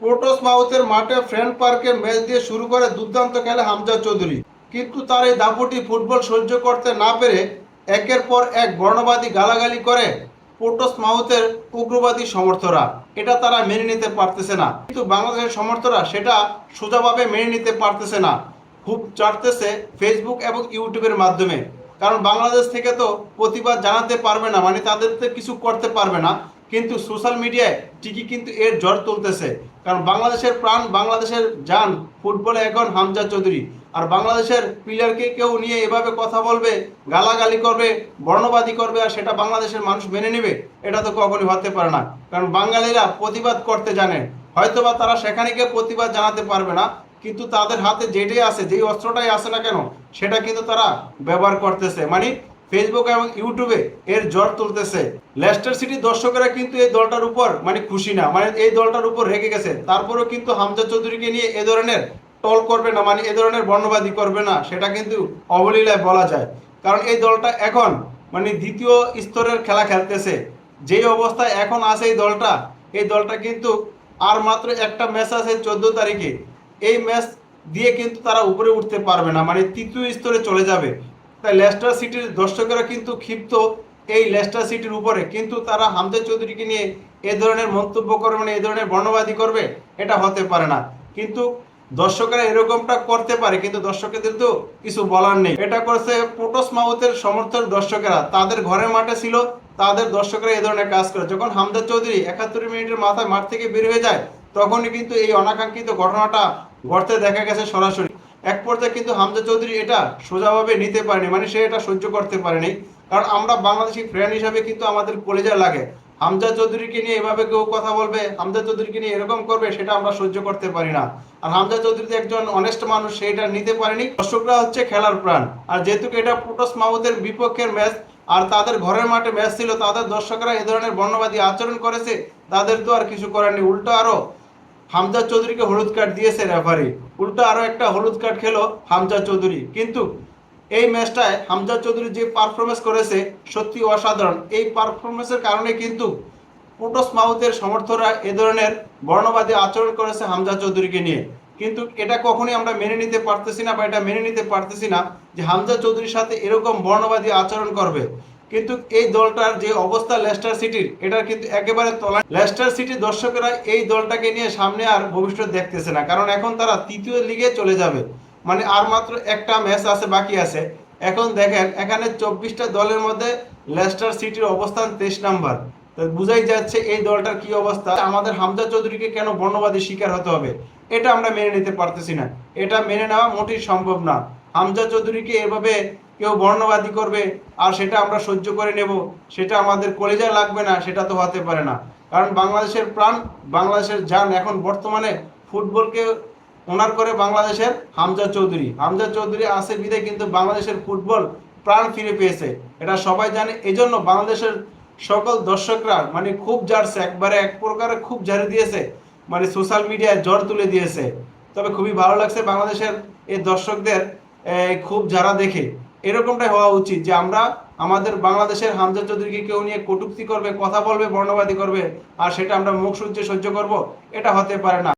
পোর্টসমাউথের মাঠে ফ্রেন্ড পার্কে ম্যাচ দিয়ে শুরু করে দুর্দান্ত খেলে হামজা চৌধুরী, কিন্তু তার এই দাপুটি ফুটবল সহ্য করতে না পেরে একের পর এক বর্ণবাদী গালাগালি করে পোর্টসমাউথের উগ্রবাদী সমর্থকরা। এটা তারা মেনে নিতে পারতেছে না, কিন্তু বাংলাদেশের সমর্থকরা সেটা সোজাভাবে মেনে নিতে পারতেছে না। খুব চাটতেছে ফেসবুক এবং ইউটিউবের মাধ্যমে, কারণ বাংলাদেশ থেকে তো প্রতিবাদ জানাতে পারবে না, মানে তাদের তো কিছু করতে পারবে না, কিন্তু সোশ্যাল মিডিয়ায় ঠিকই কিন্তু এর ঝড় তুলতেছে। কারণ বাংলাদেশের প্রাণ, বাংলাদেশের জান ফুটবলে এখন হামজা চৌধুরী। আর বাংলাদেশের প্লেয়ারকে কেউ নিয়ে এভাবে কথা বলবে, গালাগালি করবে, বর্ণবাদী করবে, আর সেটা বাংলাদেশের মানুষ মেনে নেবে, এটা তো কখনই হতে পারে না। কারণ বাঙালিরা প্রতিবাদ করতে জানে, হয়তোবা তারা সেখানে গিয়ে প্রতিবাদ জানাতে পারবে না, কিন্তু তাদের হাতে যেটাই আছে, যেই অস্ত্রটাই আছে না কেন, সেটা কিন্তু তারা ব্যবহার করতেছে, মানে ফেসবুক এবং ইউটিউবে এর ঝড় তুলতেছে। লেস্টার সিটির দর্শকেরা কিন্তু এই দলটার উপর মানে খুশি না, মানে এই দলটার উপর রেগে গেছে। তারপরেও কিন্তু হামজা চৌধুরীকে নিয়ে এ ধরনের টল করবে না, মানে এ ধরনের বর্ণবাদী করবে না, সেটা কিন্তু অবলীলায় বলা যায়। কারণ এই দলটা এখন মানে দ্বিতীয় স্তরের খেলা খেলতেছে। যেই অবস্থায় এখন আছে এই দলটা কিন্তু আর মাত্র একটা ম্যাচ আছে 14 তারিখে। এই ম্যাচ দিয়ে কিন্তু তারা উপরে উঠতে পারবে না, মানে তৃতীয় স্তরে চলে যাবে। তাই লেস্টার সিটির দর্শকেরা কিন্তু ক্ষিপ্ত এই লেস্টার সিটির উপরে, কিন্তু তারা হামজা চৌধুরীকে নিয়ে এ ধরনের মন্তব্য করবে, মানে এই ধরনের বর্ণবাদী করবে, এটা হতে পারে না। কিন্তু দর্শকেরা এরকমটা করতে পারে, কিন্তু দর্শকদের তো কিছু বলার নেই। এটা করছে পোর্টসমাউথের সমর্থক দর্শকেরা, তাদের ঘরের মাঠে ছিল, তাদের দর্শকরা এই ধরনের কাজ করে। যখন হামজা চৌধুরী 71 মিনিটের মাথায় মাঠ থেকে বের হয়ে যায়, তখনই কিন্তু এই অনাকাঙ্ক্ষিত ঘটনাটা ঘটতে দেখা গেছে সরাসরি। এক পর্যায়ে কিন্তু হামজা চৌধুরী এটা সোজাভাবে নিতে পারেনি, মানে সে এটা সহ্য করতে পারেনি। কারণ আমরা বাংলাদেশি ফ্রেন্ড হিসাবে কিন্তু আমাদের কলেজে লাগে, হামজা চৌধুরীকে নিয়ে এভাবে কেউ কথা বলবে, হামজা চৌধুরীকে নিয়ে এরকম করবে, সেটা আমরা সহ্য করতে পারি না। আর হামজা চৌধুরী একজন অনেস্ট মানুষ, সেটা নিতে পারেনি। দর্শকরা হচ্ছে খেলার প্রাণ, আর যেহেতু এটা পোর্টসমাউথের বিপক্ষের ম্যাচ আর তাদের ঘরের মাঠে ম্যাচ ছিল, তাদের দর্শকরা এ ধরনের বর্ণবাদী আচরণ করেছে, তাদের তো আর কিছু করার নেই। উল্টো আরো হামজা চৌধুরীকে হলুদ কার্ড দিয়েছে রেফারি, উল্টো আরো একটা হলুদ কার্ড খেলো হামজা চৌধুরী। কিন্তু এই ম্যাচটায় হামজা চৌধুরী যে পারফরমেন্স করেছে সত্যি অসাধারণ। এই পারফরমেন্সের কারণে কিন্তু পোর্টসমাউথের সমর্থকরা এ ধরনের বর্ণবাদী আচরণ করেছে হামজা চৌধুরীকে নিয়ে। কিন্তু এটা কখনোই আমরা মেনে নিতে পারতেছি না, বা এটা মেনে নিতে পারতেছি না যে হামজা চৌধুরীর সাথে এরকম বর্ণবাদী আচরণ করবে। কিন্তু এই দলটার যে অবস্থা লেস্টার সিটির, এটা কিন্তু একেবারে তলা। লেস্টার সিটির দর্শকেরা এই দলটাকে নিয়ে সামনে আর ভবিষ্যৎ দেখতেছে না, কারণ এখন তারা তৃতীয় লিগে চলে যাবে, মানে আর মাত্র একটা ম্যাচ আছে, বাকি আছে। এখন দেখেন এখানে 24টা দলের মধ্যে লেস্টার সিটির অবস্থান 23 নাম্বার। তো বুঝাই যাচ্ছে এই দলটার কি অবস্থা। আমাদের হামজা চৌধুরীকে কেন বর্ণবাদী শিকার হতে হবে, এটা আমরা মেনে নিতে পারতেছি না। এটা মেনে নেওয়া মোটেই সম্ভব না। হামজা চৌধুরীকে এভাবে কেউ বর্ণবাদী করবে আর সেটা আমরা সহ্য করে নেব, সেটা আমাদের কলেজায় লাগবে না, সেটা তো হতে পারে না। কারণ বাংলাদেশের প্রাণ, বাংলাদেশের জান এখন বর্তমানে ফুটবলকে ওনার করে বাংলাদেশের হামজা চৌধুরী। হামজা চৌধুরী আছে বিদায় কিন্তু বাংলাদেশের ফুটবল প্রাণ ফিরে পেয়েছে, এটা সবাই জানে। এই জন্য বাংলাদেশের সকল দর্শকরা মানে খুব জারছে, একবারে এক প্রকারে খুব ঝাড়ে দিয়েছে, মানে সোশ্যাল মিডিয়ায় জ্বর তুলে দিয়েছে। তবে খুবই ভালো লাগছে বাংলাদেশের এই দর্শকদের খুব যারা দেখে। এরকমটাই হওয়া উচিত যে আমরা আমাদের বাংলাদেশের হামজা চৌধুরীকে কেউ নিয়ে কটূক্তি করবে, কথা বলবে, বর্ণবাদী করবে, আর সেটা আমরা মুখ সহ্য করব, এটা হতে পারে না।